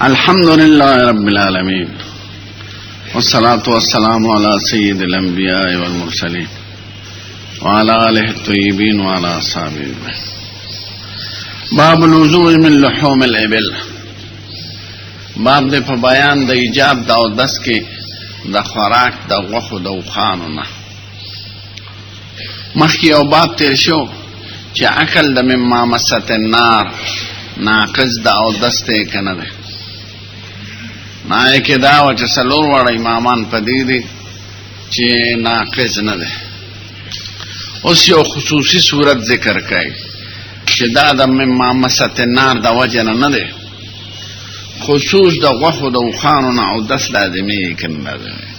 الحمد لله رب العالمين والصلاة والسلام على سيد الأنبياء والمرسلين وعلى آله الطيبين وعلى أصحابه. باب الوضوء من لحوم الإبل. باب دې په بیان د ایجاب د اودس کې د خوراک د غوښو د اوښانو نه. مخکې یو باب تیر شو چې عقل د مما مست النار ناقص د اودس دی که نه دی. نای کې دا و چې څلور واړه امامان په دې دي چې ناقص نه دی. اوس یو خصوصي صورت ذکر کوي چې دا د مما مست النار د وجه نه دی، خصوص د غوښو د اوښانو نه اودس لازمي که نه لازمي.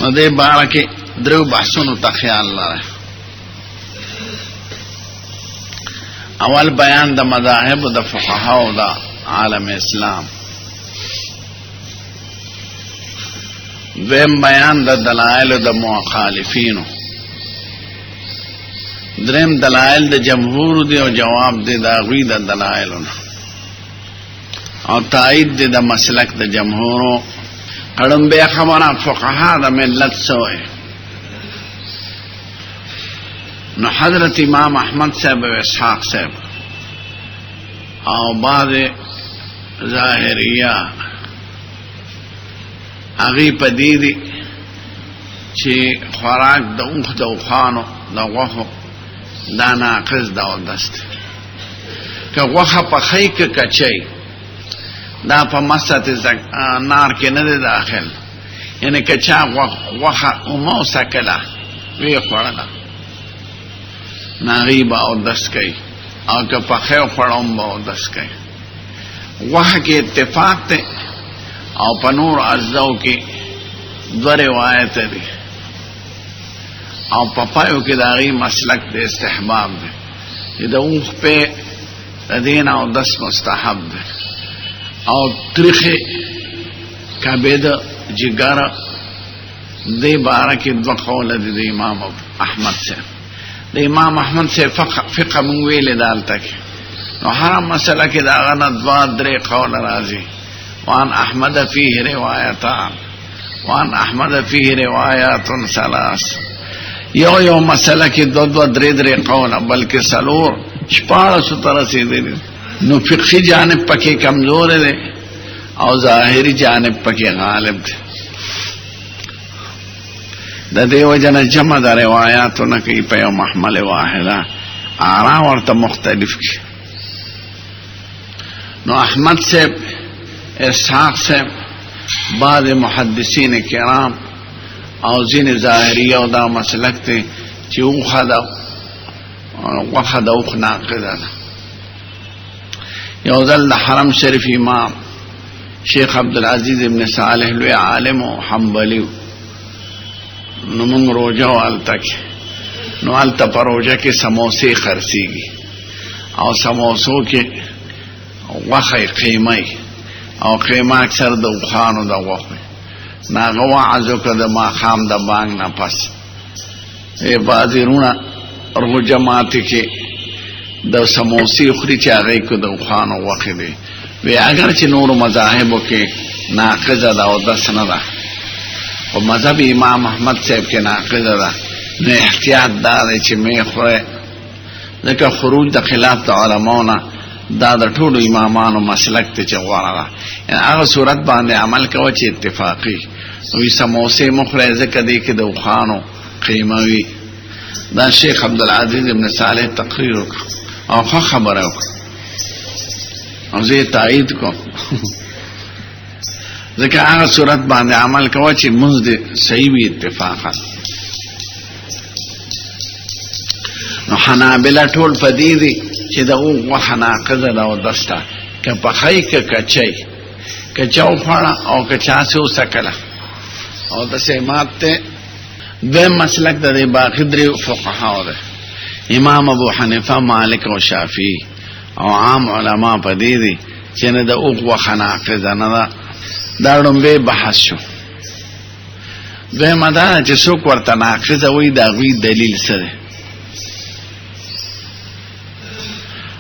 نو دې باره کې درو بحثونو ته خیال لرئ. اول بیان د مذاهب د فقهاو د عالم اسلام، دویم بیان د دلائل د مخالفینو، دریم دلائل د جمهور دی او جواب دی د هغوی د دلائلو او تایید دی د مسلک د جمهورو. کړنبه خبره فقها د ملت سوی. نو حضرت امام احمد صاحب و اسحاق صاحب او بعض ظاهریه هغوی په دې دي چې خوراک د اوښ د اوښانو د غوښو دا ناقص د اودس دی. که غوښه پخی که کچی دا په مست نار کې نه دی داخل، یعنی که چا غوښه اومه وسکله ویې خوړله نو هغوی به اودس کوي، او که پخی وخوړه هم به اودس کوي. غوښه کې اتفاق دی او په نور اجزاو کې دوه روایت دي، او په پایو کې د هغوی مسلک د استحباب دی چې د اوښ پی د دې نه اودس مستحب دی. او تریخې کبد جګره دې باره کې دوه قوله دي د امام احمد صاحب. د امام احمد صاحب فقه مونږ ویلې دالته کې، نو هره مسله کې د هغه نه دوه درې قوله راځي. وان احمد فيه روایتان وان احمد فيه روایات ثلاث. یو مسله کې دو درې قوله بلکې څلور 1400 ته رسېدلي. نو فقهي جانب پکې کمزور دی او ظاهري جانب پکې غالب دی. د دې وجه نه جمع د روایاتو نه کوي په یو محمل واحده، آرا ورته مختلف کی. نو احمد صاحب، اسحاق صاحب، بعض محدثین کرام او ځینې ظاهریه او دا مسلک دی چې غوښه د اوښ ناقصه ده. یو ځل د حرم شریف امام شیخ عبدالعزیز ابن صالح لوی عالم و حنبلی، نو مونږ روژه و هلته کې، نو هلته په روژه کې سموسې خرڅېږي او سموسو کې غوښه قیمه او قیمه اکثر د اوښانو د غوښې. نو هغه وعظ وکړه د ماښام د بانګ نه پس بعضې وروڼه روژه ماتې کې د سموسې خوري چې هغې کې د اوښانو غوښې دی. وی اگر چې نورو مذاهبو کې ناقضه ده اودس نه ده، خو مذهب امام احمد صاحب کې ناقضه ده، نو احتیاط دا دی چې مې خوره، ځکه خروج د خلاف د علماو نه دا د ټولو امامانو مسلک دی چې غوره ده. یعنې هغه صورت باندې عمل کوه چې اتفاقي. نو وی سموسې مه خورئ ځکه دې کې د اوښانو قیمه وي. دا شیخ عبدالعزیز ابن صالح تقریر وکړه او ښه خبره وکړه او زه یې تایید کوم. ځکه هغه صورت باندې عمل کوه چې لمونځ دې صحیح وي اتفاقا. نو حنابله ټول په دې دي چې د اوښ غوښه ناقضه ده اودس ته، که پخی که کچی، که چا وخوړه او که چا سې وڅکله اودس یې مات دی. دویم مسلک د دې باقي درې فقهاو دی، امام ابو حنیفه، مالک او شافعي او عام علما په دې دي چې نه د اوښ غوښه ناقضه نه ده. دا لومبی بحث شو. دویمه دا چې څوک ورته ناقضه وایي د هغوی دلیل څه دی.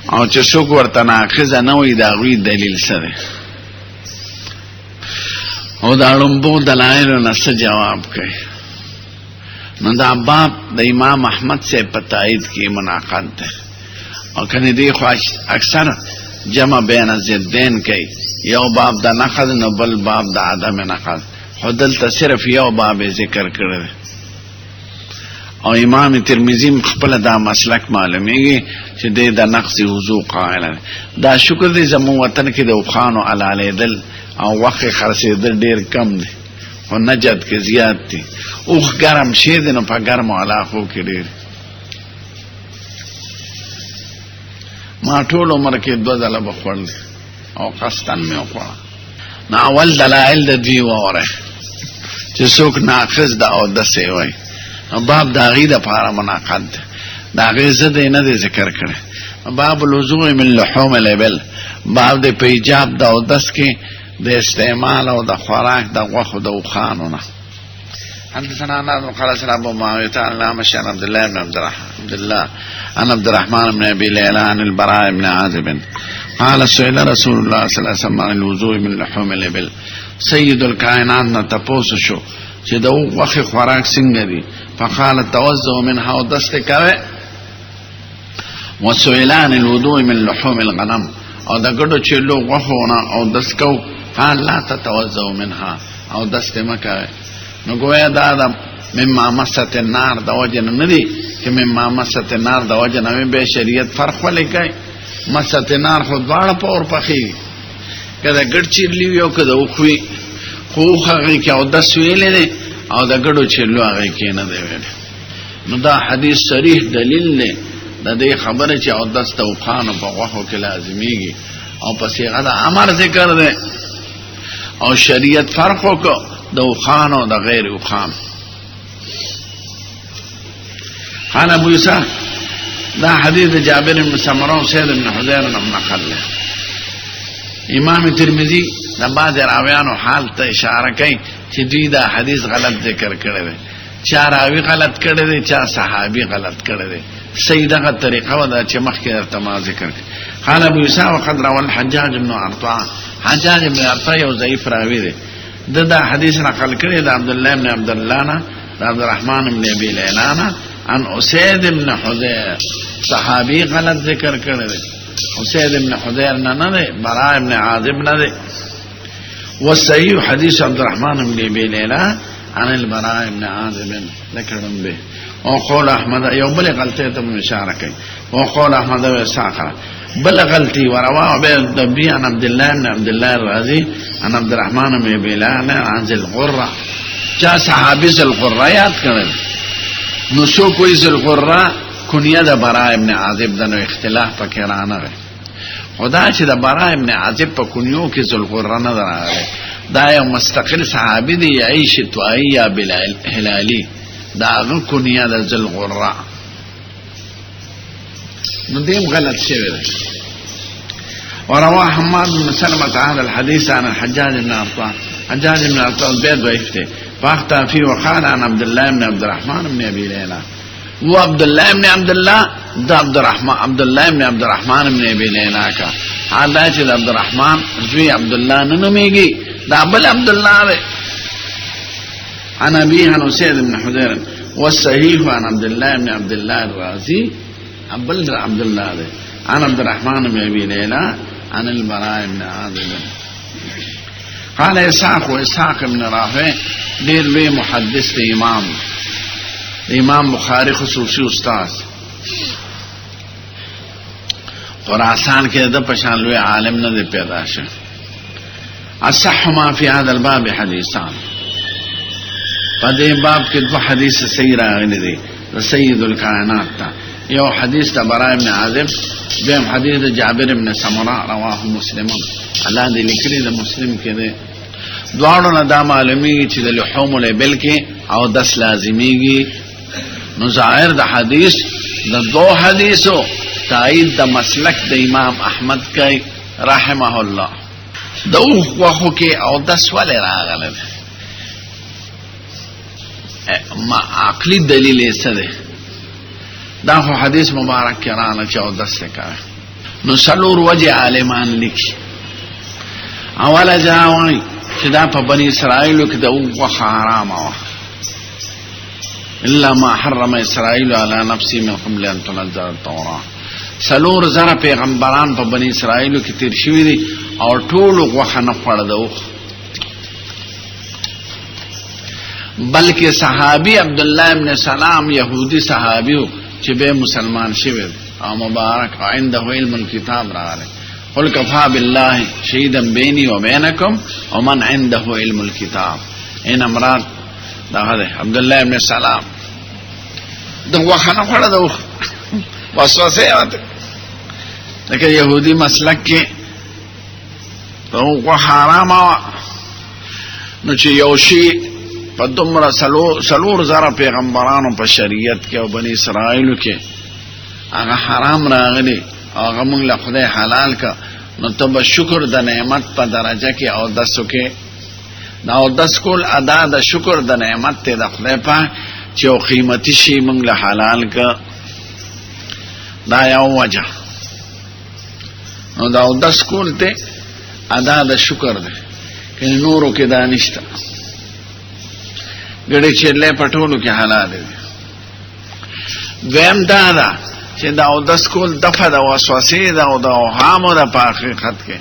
او چې څوک ورته ناقض نه وي دا غوي دلیل سره او دا لومبو دلایل نه څه جواب کوي. نو دا باب د امام احمد سے پتاید کی مناقض ده او کنه دی خو اکثر جمع بین الزدین کوي یو باب د نقض نو بل باب د عدم نقض خودل ته صرف یو باب ذکر کړل او امام ترمذی خپل دا مسلک معلومیږي چې د نقض وضو قائل دا شکر دی زمو وطن کې د وخانو علاله دل او وخت خرڅېدل ډیر کم دي او نجد کې زیات دي اوخ ګرم شي د نو په ګرمو علاقو کې ډیر. ما ټول عمر کې 2 ځله بخورل او قصدن مې وخوړه. نو اول دلایل د دوی وره چې څوک ناقض دا او د سی وای باب دا غي د پاره مناقض دا غي زده نه ذکر کړي. باب الوضوء من لحوم الابل باب د پیجاب دا او دس کې د استعمال او د خوراک د غوخو د وخانونه. حدثنا انس قال سنا ابو معاويه عن مشان عبد الله بن عبد الرحمن بن ابي ليلى عن البراء بن عازب قال سئل رسول الله صلى الله عليه وسلم عن الوضوء من لحوم الابل سيد الكائنات نتپوس شو چې د وخه خوراک څنګه دي فقال توضؤ منها ودستكوي وسئل عن الوضوء من لحوم الغنم او د ګډو چلو غوښونه او دسکو قال لا تتوضؤ منها او دستمکه. نو گویا دا مما مست النار دا وجه نه دی چې مما مست النار دا وجه نه به شریعت فرق ولې کوي. مست النار خو دواړه په اور پخې کله ګډ چیرلی یو کده خوې خو هغه کې او د سویلې نه او د ګډو چیرلو هغه کې نه دی ویل. نو دا حدیث صریح دلیل نه د دې خبره چې او دسته او خان په غوښو کې لازمیږي او په صيغه د امر ذکر ده او شریعت فرق وکړو د وخان او د غیر وخان. قال ابو يسار دا حدیث جابر بن سمره او سید بن حذیر بن نقل. امام ترمذی د بعض راویانو حال ته اشاره کوي چې دوی دا حدیث غلط ذکر کړی دی. چا راوی غلط کړی دی چا صحابي غلط کړی دی. سیدغه طریقه ودا چې مخکې درته ما ذکر کړ. قال ابو يسار وقد روى الحجاج بن عرطاء حجاج بن عرطاء یو ضعیف راوی دی. دا حدیث نقل کړی د عبد الله بن عبد الله نه د عبد الرحمن بن ابي ليلى نه عن اسيد بن حذير صحابي غلط ذکر کړی دی. اسيد بن حذير نه دی براء بن عازب نه دی. والصحيح حديث عبد الرحمن بن ابي ليلى عن البراء بن عازب ذكرهم به. وقول احمد يوم بل غلطه ته اشاره کوي. وقول احمد واسحاق بل غلطي ورواه بالدبي عن عبد الله بن عبد الله الرازي عن عبد الرحمن بن ابي ليلى عن ذي الغره چا صحابي ذي الغره یاد کړل. نو سو کوئی ذي الغره کنیه د براء ابن عازب د نو اختلاف پکې رانه خدا چې د براء ابن عازب په کنیو کې ذل غره نه راغلی. دا یو مستقل صحابي دی عيش توایه بلال هلالي دا غو کنیه د ذل غره نو دیم غلط شوی دی. ورواه حماد بن سلمة هذا الحديث عن الحجاج بن عرطاء. حجاج بن عرطاء البيت ضعيف ده فاختار فيه وقال عن عبد الله بن عبد الرحمن بن ابي ليلى. وعبد الله بن عبد الله ده عبد الله بن عبد الرحمن بن ابي ليلى کا حالا چې عبد الرحمن زوی عبد الله نه نوميږي دا بل عبد الله ده. عن ابي عن اسيد بن حذير والصحيح عن عبد الله بن عبد الله الرازي عبد الله ده عن عبد الرحمن بن ابي ليلى عن البراء بن عازب. قال اسحاق بن راهويه ډېر لوی محدث دی امام بخاری خصوصي استاد خراسان کې د پشان لوی عالم نه دی پیدا شه. اصح ما في هذا الباب حديثان په دې باب کې 2 حدیث صحیح راغلي دي د سید الکائنات تا. یو حدیث د براء بن عازب دیم حدیث د جابر بن سمره رواه مسلم الله دې لیکلي د مسلم کې ده. دواړو نه دا معلومیږي چې د لحوم الابل کې او دس لازمیږي. نو ظاهر د حدیث د 2 حدیثو تایید د مسلک د امام احمد کوي رحمه الله. د وخو کې او دس ولې راغله ما عقلی دلیل یې څه ده. دا خو حدیث مبارک کرانه چې او دس کوي نو سلور وجه عالمان لیکي. اوله جاوی چې دا په بني اسرائیلو کې د غوښه حرامه وه، الا ما حرم اسرائیل علی نفسه من قبل ان تنزل التوراة. سلور زره پیغمبران په بني اسرائیلو کې تیر شوي دي او ټولو غوښه نه خوړه د اوښ، بلکې صحابي عبدالله ابن سلام یهودي صحابیو چې به مسلمان شوی او مبارک عنده علم الكتاب راغلی. قل کفا بالله شهیدا بیني وبینکم ومن عنده علم الكتاب. این امراد دغه دی عبدالله ابن سلام د غوښه نه خوړه د اوښ، وسوسه یې وته لکه یهودي مسلک کې د غوښه حرامه وه. نو چې یو شي په دومره سلور زره پیغمبرانو په شریعت کې او بني اسرائیلو کې هغه حرام راغلی او هغه موږ له خدای حلال که، نو ته به شکر د نعمت په درجه کې اودس وکې. دا اودس کول ادا د شکر د نعمت دی د خدای پاک چې یو قیمتي شي موږ له حلال که. دا یو وجه. نو دا اودس کول ته ادا د شکر دی، کنې نورو کې دا نشته. ګړې چیرلې په ټولو کې حلال دی. دویم دا ده چې دا اودس کول دفع د وسوسې ده او د اوهامو ده په حقیقت کې،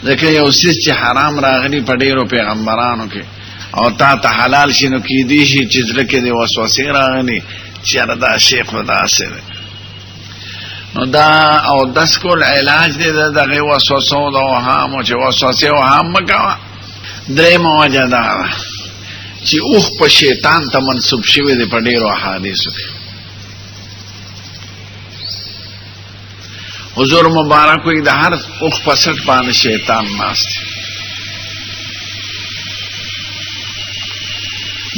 ځکه یو څیز چې حرام راغلی په ډېرو پیغمبرانو کې او تا ته حلال شي نو کیدی شي چې زړه کې د وسوسې راغلی چې یاره دا شی خو داسې دی. نو دا اودس کول علاج دی د دغې وسوسو د اوهامو چې وسوسې اوهام مه کوه. درېیمه وجه دا ده چې اوښ په شیطان ته منسوب شوی دی په ډېرو احادیثو کې. حضور مبارک وی د هر اوښ په سټ باندې شیطان ناست دی.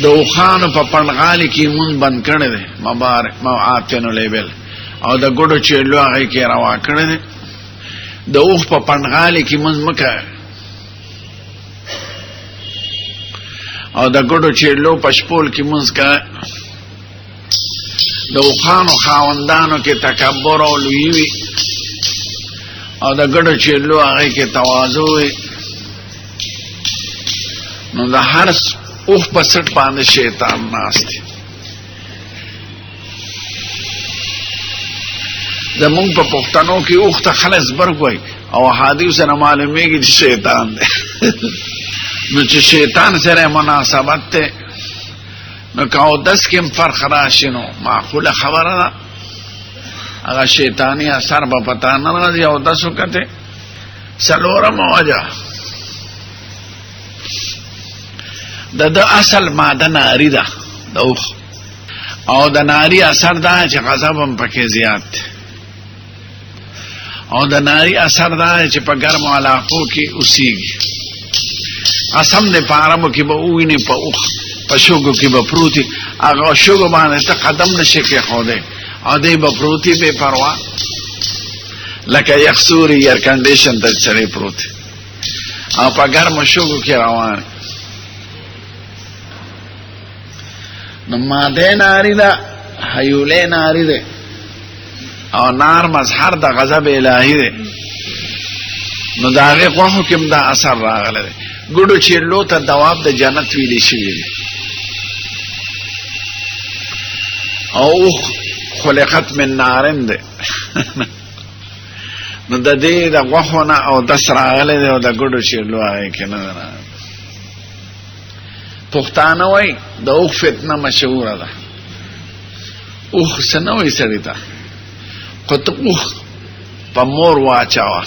د اوښانو په پنډغالي کې مونځ بند کړی دی، مبارک معاتنو لیبل، او د ګوډو چیلو هغې کې روا کړی دی. د اوښ په پنډغالي کې مونځ مه کوه او د ګډو چیرلو پشپول کې مونځ کوه. د اوښانو خاوندانو کې تکبر او لویي وي او د ګډو چیرلو هغې کې تواضع وي. نو د هر اوښ په سټ باندې شیطان ناست دی. زمونږ په پښتنو کې اوښ ته خلک زبرګ وایي او احادیثو نه معلومېږي چې شیطان دی. نو چې شیطان سره مناسبت ته نو که اودس کې هم فرق راشي نو معقوله خبره ده، هغه شیطاني اثر به پتا نه راځي. اودس وکړې. څلورمه وجه د اصل ماده ناري ده د اوښ، او د ناري اثر دا چې غضب هم پکې زیات دی، او د ناري اثر دا چې په ګرمو علاقو کې اوسېږي. قسم دې په عربو کې به ووینې په اوښ په شګو کې به پروتي، هغه شګو باندې ته قدم نشي کېښودی او دی به پروتي بې پروا لکه یخ سوري ایر کنډیشن ته سړی پروت او په ګرمو شګو کې روان. نو ماده ناري ده، حیولې ناري ده، او نار مظهر د غضب الهي ده. نو د هغې غوښو کې هم دا اثر راغلی دی. ګډو چیرلو ته دواب د جنت ویلې شوي دي، او اوښ خلقت من نارن دی. نو د دې د غوښو نه اودس راغلی دی او د ګډو چیرلو هغې کې نه ده راغلی. پښتانه وایي د اوښ فتنه مشهوره ده. اوښ څه نه وایي سړي ته، خو ته اوښ په مور واچوه،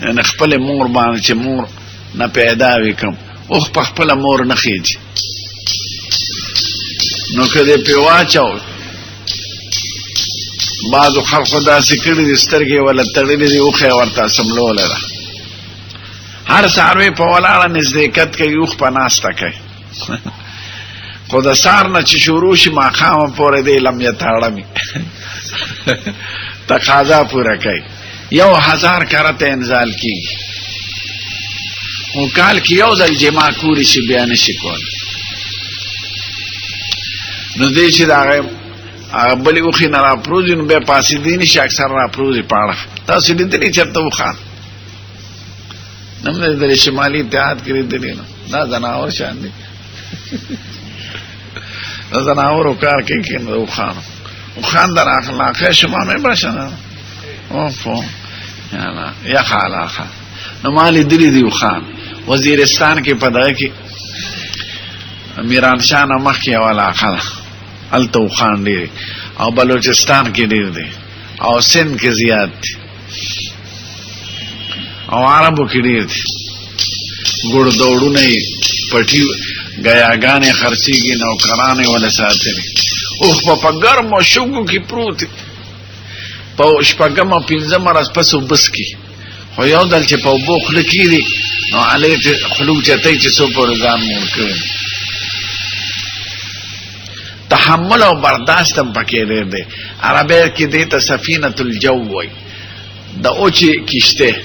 یعنې خپلې مور باندې چې مور نه پیدا وي کوم. اوښ په خپله مور نه خېجي. نو که دې پرې واچو، بعضو خلقو داسې کړي دي سترګې وله تړلې دي، اوښ یې ورته سملولی ده. هر څاروی په ولاړه نزدېکت کوي، اوښ په ناسته کوي. خو د سهار نه چې شروع شي ماښامه پورې دی لم یتاړمي تقاضا پوره کوي. 1000 کرته انزال کیږي، او کال کې یو ځل جما کولی شي بیا نشي کولی. نو دی چې د هغې بلی اوخی نه را پروزي نو بیا پاسېدی نشي، اکثر را پروزي پاړه. تاسو لیدلی چېرته وخان نه مې لیدلی شمالي اتحاد کې لیدلی نو دا ځناور شان دي دا ځناورو کار کوي که نه وخانو وخان در اخلاقه شما مې باشه نه اوفو یخ علاقه نو ما لیدلی دی وخان. وزیرستان کې په دغه کې میرانشاه نه مخکې یوه علاقه ده هلته وخان ډېر او بلوچستان کې ډېر دی او سند کې زیات دی او عربو کې ډېر دی. ګوړ دوړونه یې پټي ګیاګانې خرڅېږي نوکران یې وله ساتلي. اوخ په ګرمو شګو کې پروت دی په شپږم او پنځم ورځ پس اوبس کې خو یو ځل چې په اوبو خوله کېږي نو هلې ته خوله اوچتوي چې څو پورې ځان موړ کړی. تحمل او برداشت هم پکې ډېر دی. عربی کې دې ته سفینة الجو وایي د اوچې کشته.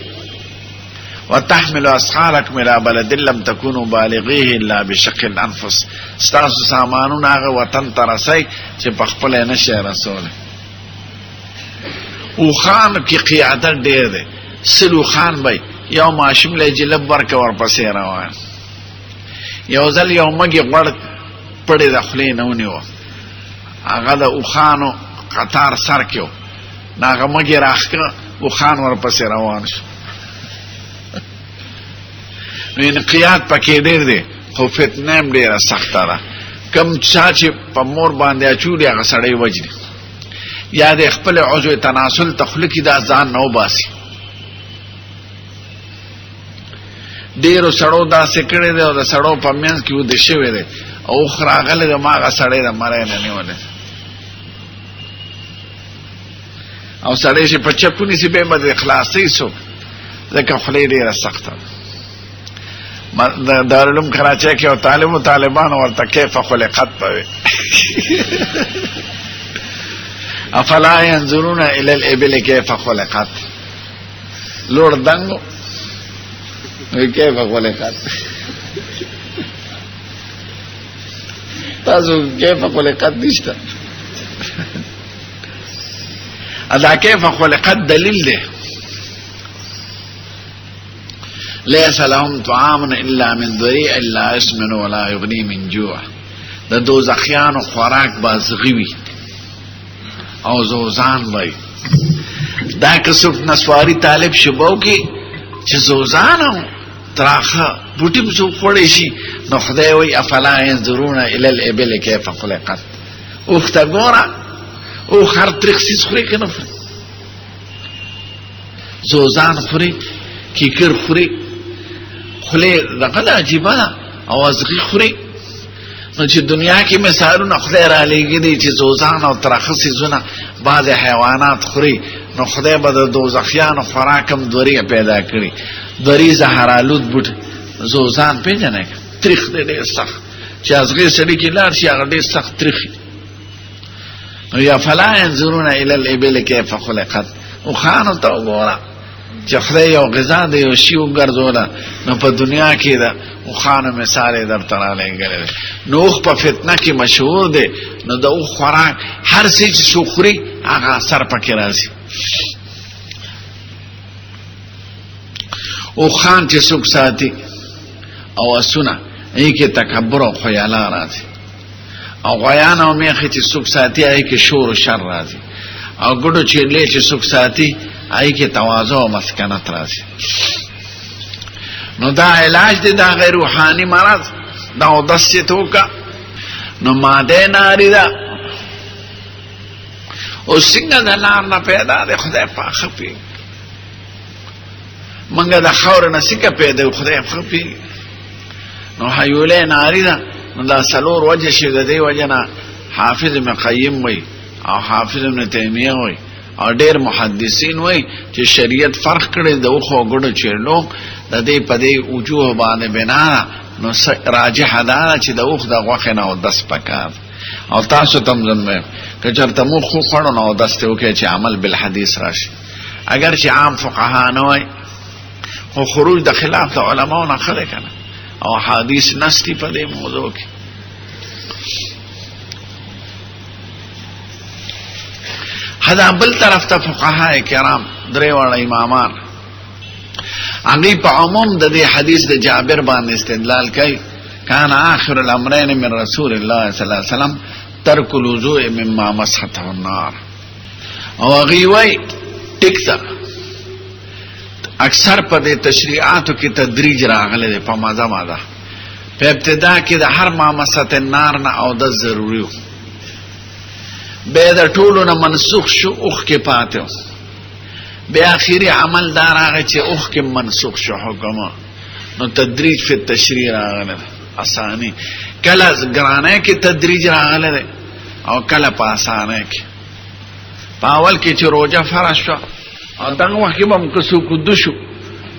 وتحمل اسعارکم الى بلد لم تكونوا بالغيه الا بشق الانفس. ستاسو سامانونه هغه وطن ته رسئ چې په خپله یې نشئ رسولی. اوښانو کې قیادت ډېر دی. سل اوښان به یو ماشوم له جلب ورکه ورپسې روان. یو ځل یو مږې غوړ پړې د خولې نه ونیوه هغه د اوښانو قطار سر کې و نو هغه مږې راښکه اوښان ورپسې روان شو. نو انقیاد پکې ډېر دی خو فتنه هم ډېره سخته ده. کم چا چې په مور باندې اچولي هغه سړی وجني یا د خپل عضو تناسل ته خوله کې دا ځان نه وباسي. ډېرو سړو داسې کړی دی او د سړو په منځ کې وده شوی دی او اوښ راغلی دی ما هغه سړی د مری نه نیولی او سړی چې په چپ ونیسي بیا به د خلاصوي څوک ځکه خولې ډېره سخته ده. د دارالعلوم کراچۍ کې یو طالب و طالبانو ورته کیف خلقت به افلا ینظرون الی الابل کیف خلقت. لوړ دنګ کیف خلقت تاسو کیف خلقت نشته. دا کیف خلقت دلیل دی. لیس لهم طعام الا من ذریع لا یسمن ولا یغنی من جوع. د دوزخیانو خوراک بازغی وي او زوزان وي. دا که څوک نسواري طالب شبو کې چې زوزان او تراخه بوټي څوک خوړی شي نو خدای وایي افلا ینظرون الی الابل کیف خلقت. اوښ ته ګوره اوښ هر تریخ څیز خوري که نه خوري. زوزان خوري کیکر خوري خولې دغه ده عجیبه ده او ازغي خوري. نو چې دنیا کې مثالونه خدای را لېږلي چې زوزان او ترخه څیزونه بعضې حیوانات خوري نو خدای به د دوزخیانو خوراک هم دوری پیدا کړي. دوری زهرالود بوټ زوزان پېژنئ تریخ دی ډېر سخت چې ازغې سړي کې لاړ شي هغه ډېر سخت تریخ. نو یا فلا ینظرون الی الابل کیف خلقت. اوښانو ته وګوره چې خدای یو غذا د یو شي وګرځوله نو په دنیا کې د اوښانو مثال یې درته رالیږلی دی. نو اوښ په فتنه کې مشهور دی. نو د اوښ خوراک هر څه چې څوک خوري هغه اثر پکې راځي. اوښان چې څوک ساتي او اسونه هغې کې تکبر او خیاله راځي او غویان او میخې چې څوک ساتي هغې کې شور و شر راځي او ګډو چیلې چې څوک ساتي هغې کې تواضع او مسکنت راځي. نو دا علاج دی دا غیر روحاني مرض دا اودس چې ته وکړه نو ماده ناري ده او څنګه د نار نه پیدا دی خدای پاک ښه پوهېږي. موږ د خاورې نه څنګه پیدا یو خدای ښه پوهېږي. نو حیولې ناري ده نو دا څلور وجه شي د دې وجه نه حافظ ابن قیم وایي او حافظ ابن تیمیه وایي او ډېر محدثین وایي چې شریعت فرق کړی د اوښو او ګډو چیرلو د دې په دې وجوه باندې بنا نو راجحه دا چې د اوښ د غوښې نه اودس پکار. او تاسو ته هم زه وایم که چېرته موږ خو خوړو نو اودس دې وکړئ چې عمل بالحدیث راشي. اگر چې عام فقها نه وایي خو خروج د خلاف د علماو نه ښه دی که نه او حدیث نستی په دې موضوع کې. خدا بل طرف ته فقها کرام درې وړ امامان هغه په عموم د دې حدیث د جابر باندې استدلال کوي کان آخر الامرین من رسول الله صلی الله علیه وسلم ترک الوضوء مما مسحته النار او هغه وای ټیک اکثر په دې تشریعاتو کې تدریج راغلی په مازه مازه په ابتدا کې د هر ما مسحته النار نه او د ضروري به د ټولو نه منسوخ شو اوخ کې پاتې بیا اخیری عمل دار هغه چې اوخ کې منسوخ شو حکم نو تدریج په تشریع راغلی اسانی کله ګرانه کې تدریج راغلی او کله په اسانه کې پاول کې چې روزه فرض شو او دغه وخت کې هم کو سو کو دشو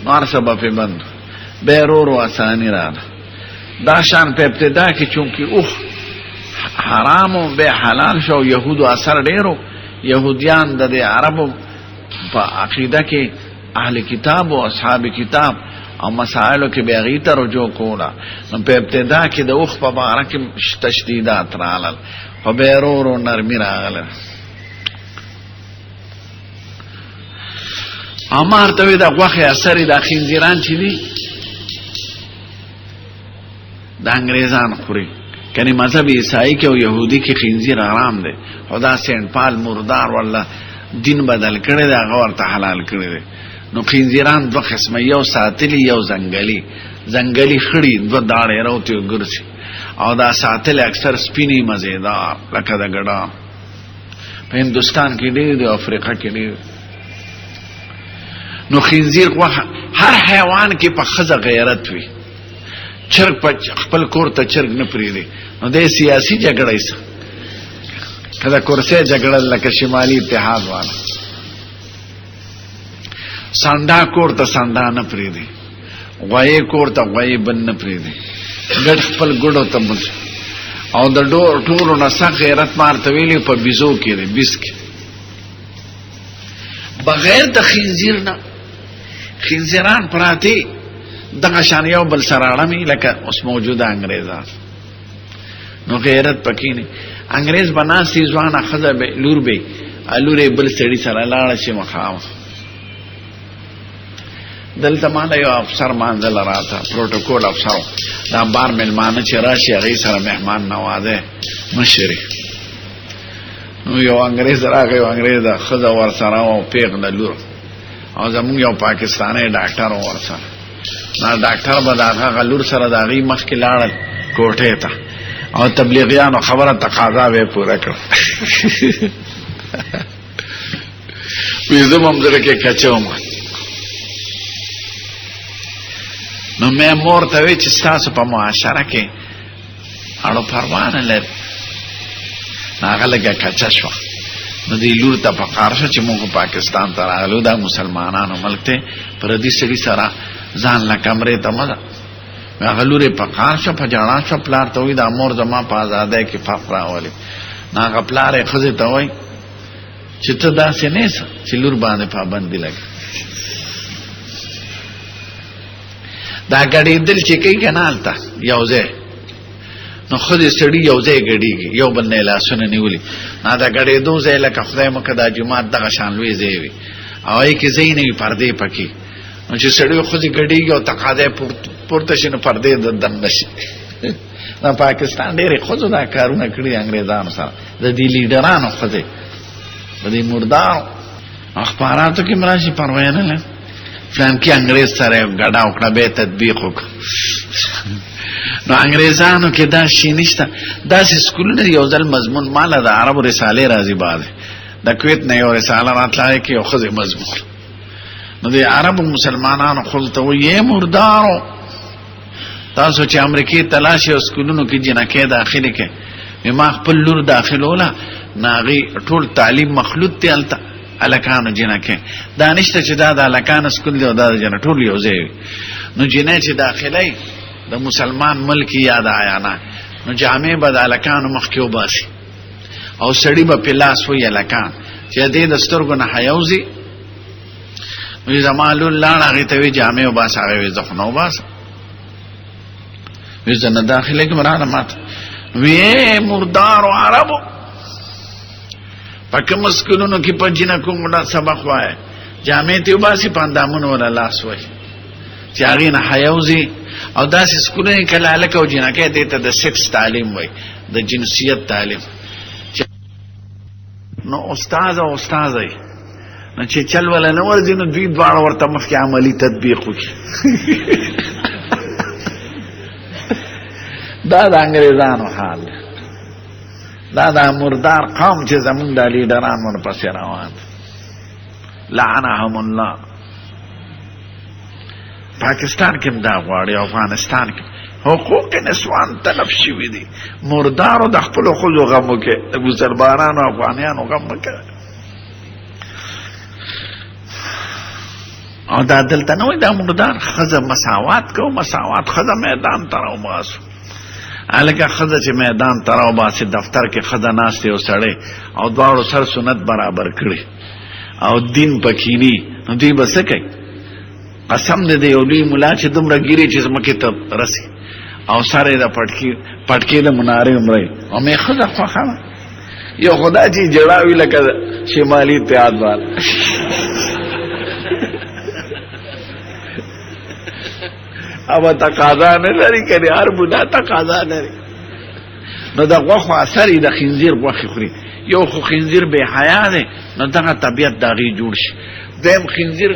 نار سبب په بند به ورو اسانی راغله دا شان په ابتدا کې چونکی اوخ حرامو به حلال شو يهودو اثر ډیرو يهوديان د عربو په عقیده کې اهل کتاب او اصحاب کتاب او مسائلو کې به غي ته رجوع کولا نو په ابتدا کې د اوخ په اړه کې تشديدات راغلل خو به ورو نرمي راغله امر ته دا غوخه اثر د خنزیران چې دي د انګريزان خوري کني مذهب عیسائی کې او يهودي کې خنزیر حرام دي خدا سین پال مردار والله دین بدل کړي دا ورته حلال کړي نو خنزیران دوه قسمه یو ساتلی یو زنګلی خړی دوه داړې راوته ګرځي او دا ساتل اکثر سپینی مزیدار لکه دا ګډا په هندستان کې دی او افریقا کې دی نو خنزیر هر حیوان کې په خزه غیرت وي چرګ په خپل کور ته چرګ نه پریږدي نو د سیاسي جګړې سره کله کورسه جګړه لکه شمالي اتحاد والا ساندا کور ته ساندا نه پریږدي غوي کور ته غوي بن نه پریږدي ګډ خپل ګډو ته مچ او د ټولو نه څخه غیرت مارته ویلي په بيزو کې دی بيسک بغیر د خنزیر نه خنزیران پراتی دغه شان یو بل سراړمي لکه اوس موجوده انګريزان نو غیرت پکې نه انګريز بناسي ځوانه خزه به لور به الورې بل سړي سره لاړ شي مخاوه دلته مال یو افسر مانځل راته پروتوکول افسر دا بار ملمانه چې راشي هغه سره مهمان نوازه مشري نو یو انګريز راغی یو انګريز خزه ور سره او پیغ د لور او زموږ یو پاکستاني ډاکټر ور سره نا ډاکټر به دا غلور سره د غي مخ کې لاړل کوټه ته او تبلیغیانو خبره تقاضا به پوره کړ وې زموږ درکه کچوم نو مې مور ته وی چې تاسو په معاشره کې اړو پروانه لري هغه لګه کچا شو نو دی لور ته په قارشه چې موږ پاکستان ته راغلو دا مسلمانانو ملک ته پردي سړي سره ځان لا کمرې ته مزه هغه لورې په قارشه په جاړه شو پلار ته وی د امور زما په آزادۍ کې فقره راولي هغه پلار یې خزه ته وای چې ته داسې نه چې لور باندې پابندي لګي دا غړي دل چې کوي کنالتا یوځه نو خدای سړی یوځه غړيږي یو بل نه لاسونه نیولي نه دا غړي دوزه لکه خدای مکه د جمعه دغه شانلوي زیوي او یې کې زینې پردې پکې نو چې سړی خدای غړيږي او تقاضا پورته شنو پردې د دن نشي نو پاکستان ډېر خود دا کارونه کړی انګريزانو سره د دې لیډرانو خدای د دې مردار اخباراتو کې مراشي پروا نه لري فلان کې انګريز سره غډا وکړه به تطبیق وکړه نو انګريزانو کې دا شي نشته دا سکولونه یو ځل مضمون مال د عربو رساله راځي باز د کویت نه یو رساله راتلای کې یو خزه مضمون نو د عربو مسلمانانو خپل ته یې مردارو تاسو چې امریکای تلاشي سکولونو کې جنکه داخلي کې ما خپل لور داخلوله ناغي ټول تعلیم مخلوط ته الته الکانو جنکه دانشته چې دا د الکان سکول دی او دا جن ټول یو ځای نو جنې چې داخلي د مسلمان ملک یاد آیا نه نو جامع به د الکانو مخکیو باسي او سړی به پلاس وی الکان چې دې د سترګو نه حیوزي وی زمالو لاړه غي ته وی جامع او باس هغه وی ځخنو باس وی زنه داخله کې مرانه مات وی مردار او عربو پکه مسکلونو کې پنځینه کومه سبق وای جامې ته وباسي پاندامن ولا لاس وای چې هغه نه حیاوزي او داسې سکولونه کله الک او جنکه دته د سکس تعلیم وای د جنسیت تعلیم. نو استاد او استادای نو چې چل ولا نه ورځي نو دوی دواړه ورته مخکې عملی تطبیق وکړي. دا د انګریزانو حال دا د مردار قوم چې زمونږ د لیډران ورپسې روان لعنهم الله. پاکستان کې دا غواړي افغانستان کې حقوق نسوان طلب شوي دي. مردارو د خپلو ښځو غم وکړي، د بزربانانو افغانیانو غم وکړي. او دا دلته نه وایي دا مردار ښځه مساوات کوو، مساوات ښځه میدان ته راوباسو. هلکه ښځه چې میدان ته راوباسي دفتر کې ښځه ناستې او سړی او دواړو سر سنت برابر کړي او دین پکینی نو دوی به څه کوي؟ قسم دې یو لوی ملا چې دومره ګیري چې ځمکې ته رسي او سر یې د پټکې د منارې عمرې او مې ښځه خوښه وه. یو خدا چې جړا وي لکه شمالي اتحاد والا اب تقاضا نه لري کني هر بوډا تقاضا لري. نو د غوښو اثر یې د خنزیر غوښې خوري. یو خو خنزیر بې حیا دی نو دغه طبیعت د هغې جوړ شي. دویم خنزیر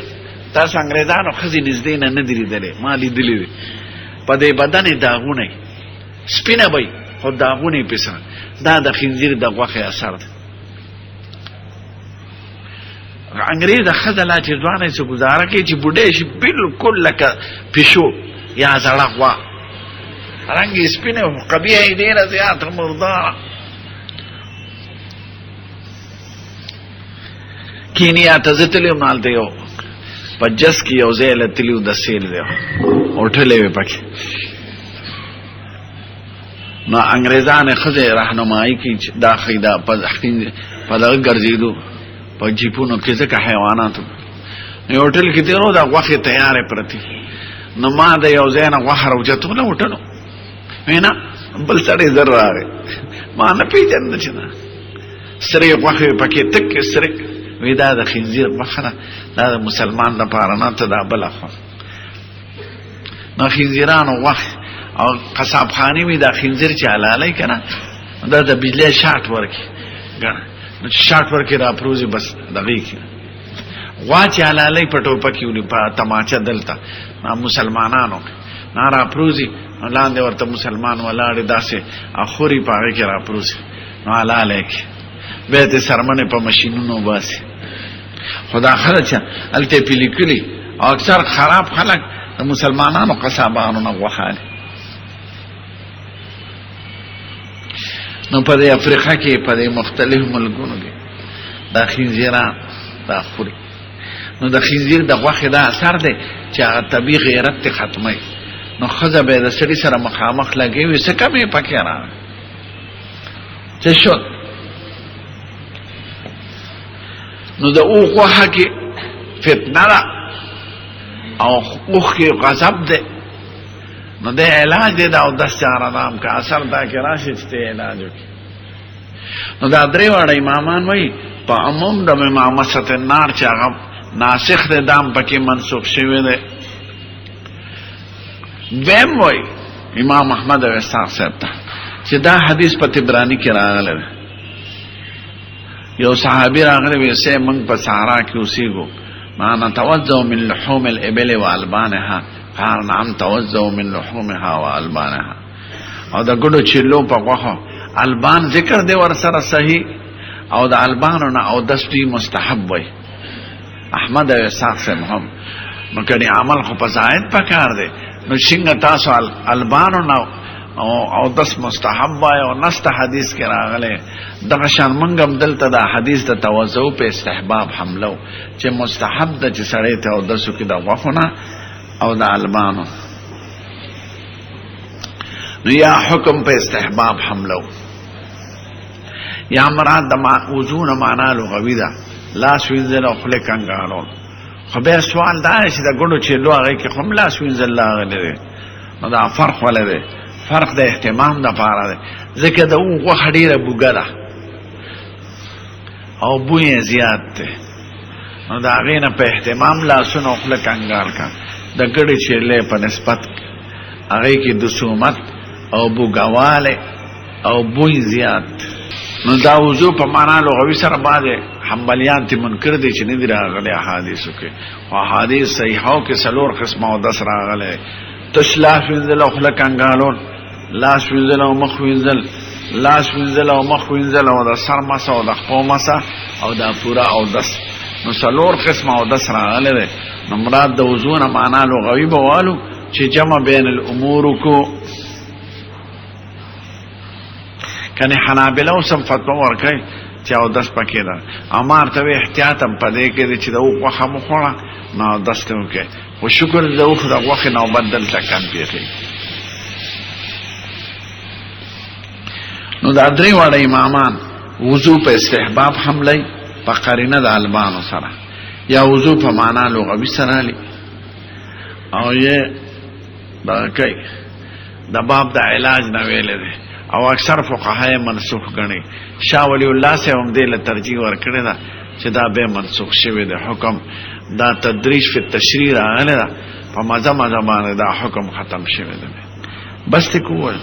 تاسو انګریزانو ښځې نږدې نه دي لیدلی، ما لیدلی دی. په دې بدن یې داغونه یي سپینه به یي خو داغونه یې پسه. دا د خنزیر د غوښې اثر دی. انګریز د ښځه لا چې ځوانه څه ګزاره کوي چې بوډۍ شي بلکل لکه پیشو یا زړه غوا رنګ یې سپینه قبیه یې ډېره زیاته مرداره. کینیا ته زه تللی وم هلته یو په جس کې یو ځای له تلي و د سیل دی هوټلې وې پکې. نو انګریزان یې ښځې رهنمایي کوي چې دا ښایي دا په دغه ګرځېدو په جیپونو کې ځکه حیواناتو یو هوټل کې تېرو دا غوښې تیارې پرتې. نو ما د یو ځای نه غوښه راوچتوله هوټلو وایي نه بل سړی زر راغی ما نه پېژانده چې نه سرې غوښې پکې تکې سرې وی دا د خنزیر غوښه ده دا د مسلمان لپاره نه ته دا بله خوا. نو خنزیرانو غوښې او قصابخانې وي دا خنزیر چې حلالوي که نه دا د بجلی شاټ ورکړي ګڼه نو چې شاټ ورکړي راپروزي بس دغې کې غوا چې حلالوي په ټوپه کې ولي په تماچه دلته مسلمانانو نه راپروزي نو لاندې ورته مسلمان ولاړې داسې خوري په هغې کې راپروزي نو حلالی کې بیا ته سرمنې په مشینونو باسي. خو دا خلک چې هلته یې پې لیکلي او اکثر خراب خلک د مسلمانانو قصابانو نه غوښه اخلي. نو په دې افریقا کې په دې مختلفو ملکونو کې دا خنزیران دا خوري. نو د خنزیر د غوښې دا اثر دی چې هغه طبیعي غیرت ته ختموي. نو ښځه به د سړي سره مخامخ لګوي څه کمې پکې راغی څه شو. نو د اوښ غوښه کې فتنه ده او اوښ کې غضب دی. نو د علاج دی دا اودس چاره نام که اثر دا کې راشي چې ته علاج وکړي. نو دا درې واړه امامان وایي په عموم د امامست النار چې هغه ناسخ دی دام پکې منسوخ شوی دی. دویم وایي امام احمد او اسحاق صاحب ته چې دا حدیث په طبراني کې راغلی دی. یو صحابي راغلی وی سه موږ په صحرا کې اوسېږو ما نتوضأ من لحوم الابل والبانها قال نعم توضأ من لحومها والبانها. او د ګډو چیلو په غوښو البان ذکر دی ورسره صحیح او د البانو نه او دستی مستحب وي. احمد او اسحاق صاحب هم نو کړي عمل خو په زائد پکار دی نو څنګه تاسو البانو نه او دس مستحب وای او نست حدیث کې راغله دغه شان منګم دلته دا حدیث د توضؤ په استحباب حملو چې مستحب د چې سړی ته او دسو کې د غوښونه او د البانو نو یا حکم په استحباب حملو یا مراد د وضو نه معنا لغوي ده لاس وینځل او خله کنګارول. خو بیا سوال دا چې د ګډو چیلو هغې کې خو هم لاس وینځل راغلی دی نو دا فرق ولې دی؟ فرق د اهتمام دپاره دی ځکه د غوښه ډېره بوږه ده او بوی زیات ته نو دا غینه په اهتمام لاسونو خپل کنګال کا د ګړې چیرلې په نسبت هغه کې د سومت او بوګواله او بوی زیات. نو دا وضو په معنا لغوي سره باندې حنبلیان ته منکر دي چې نه دي راغلي احادیثو کې او احادیث صحیحو کې سلور قسمه او 10 راغلي تشلاف وینځل او خلک انګالون لاس وینځل او مخ وینځل لاس وینځل او مخ وینځل او د سر مسه او د خپو مسه او دا پورا او 10 نو سلور قسمه او 10 راغلي. نو مراد د وضو نه معنا لغوي بوالو چې جمع بین الامور کو کنه حنابلہ سم فتوا ورکړي چې او 10 پکې ده امر ته احتیاط هم پدې کې چې دا وخه مخوړه نو 10 ته وکړي او شکر دې وخه دا وخه نو بدل تکان پیږي. نو دا درې وړ امامان وضو په استحباب حملې په قرینه د البانو سره یا وضو په معنا لغوي سره لې او یې دا کوي د باب د علاج نه ویلې ده او اکثر فقهای منسوخ غني. شاه ولی الله سے هم دې له ترجیح ورکړی دا چې دا به منسوخ شوی دی حکم دا تدریج فی التشریع راغلی دا په مزه باندې دا حکم ختم شوی دی. بس ته کوه